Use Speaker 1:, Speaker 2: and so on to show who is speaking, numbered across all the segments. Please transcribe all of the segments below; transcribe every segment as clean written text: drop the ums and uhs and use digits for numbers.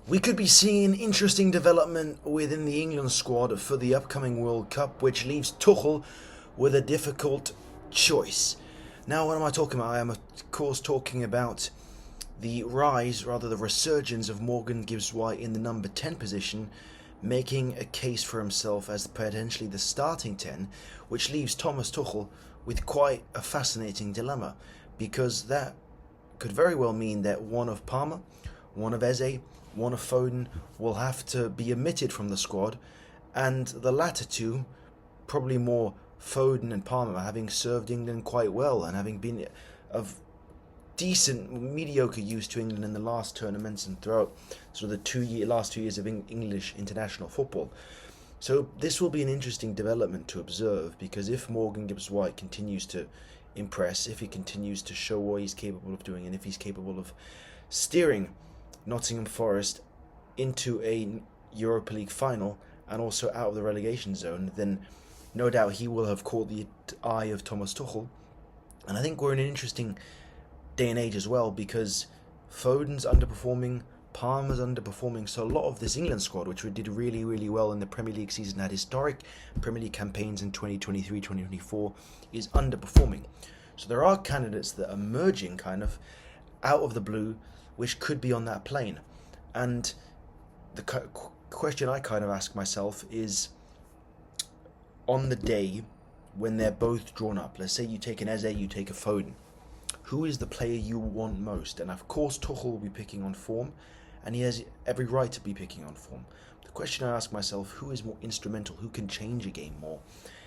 Speaker 1: We could be seeing an interesting development within the England squad for the upcoming World Cup, which leaves Tuchel with a difficult choice. Now, what am I talking about? I am, of course, talking about the rise, rather the resurgence of Morgan Gibbs White in the number 10 position, making a case for himself as potentially the starting 10, which leaves Thomas Tuchel with quite a fascinating dilemma, because that could very well mean that one of Palmer, one of Eze, one of Foden will have to be omitted from the squad, and the latter two, probably more Foden and Palmer, having served England quite well and having been of decent, mediocre use to England in the last tournaments and throughout sort of the last 2 years of English international football. So this will be an interesting development to observe, because if Morgan Gibbs White continues to impress, if he continues to show what he's capable of doing, and if he's capable of steering Nottingham Forest into a Europa League final and also out of the relegation zone, then no doubt he will have caught the eye of Thomas Tuchel. And I think we're in an interesting day and age as well, because Foden's underperforming, Palmer's underperforming, so a lot of this England squad, which did really, really well in the Premier League season, had historic Premier League campaigns in 2023, 2024, is underperforming. So there are candidates that are emerging kind of out of the blue, which could be on that plane. And the question I kind of ask myself is, on the day when they're both drawn up, let's say you take an Eze, you take a Foden, who is the player you want most? And of course Tuchel will be picking on form, and he has every right to be picking on form. The question I ask myself, who is more instrumental, who can change a game more?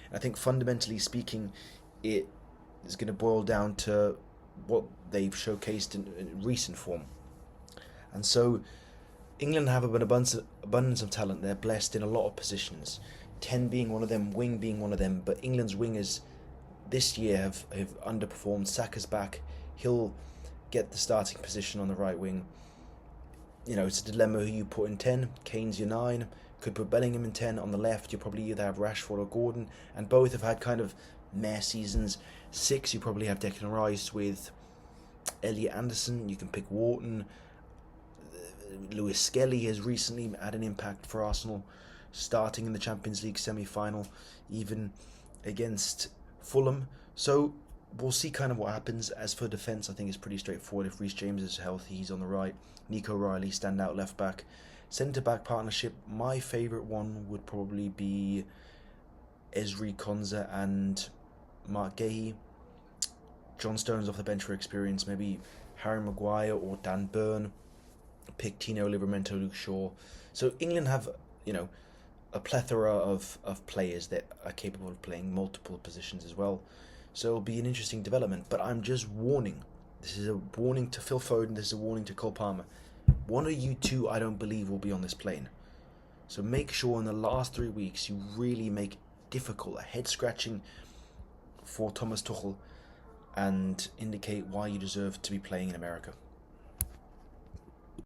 Speaker 1: And I think fundamentally speaking, it is going to boil down to what they've showcased in recent form. And so England have an abundance of talent. They're blessed in a lot of positions, 10 being one of them, wing being one of them. But England's wingers this year have underperformed. Saka's back. He'll get the starting position on the right wing. You know, it's a dilemma who you put in 10. Kane's your 9. Could put Bellingham in 10. On the left, you probably either have Rashford or Gordon. And both have had kind of meh seasons. 6, you probably have Declan Rice with Elliot Anderson. You can pick Wharton. Lewis Skelly has recently had an impact for Arsenal, starting in the Champions League semi-final, even against Fulham. So we'll see kind of what happens. As for defence, I think it's pretty straightforward. If Reece James is healthy, he's on the right. Nico Riley, standout left back. Centre-back partnership, my favourite one would probably be Ezri Konsa and Mark Gahey. John Stones off the bench for experience, maybe Harry Maguire or Dan Burn. Pick Tino Livramento, Luke Shaw. So England have, a plethora of players that are capable of playing multiple positions as well. So it'll be an interesting development. But I'm just warning. This is a warning to Phil Foden. This is a warning to Cole Palmer. One of you two, I don't believe, will be on this plane. So make sure in the last 3 weeks you really make difficult, a head-scratching for Thomas Tuchel, and indicate why you deserve to be playing in America.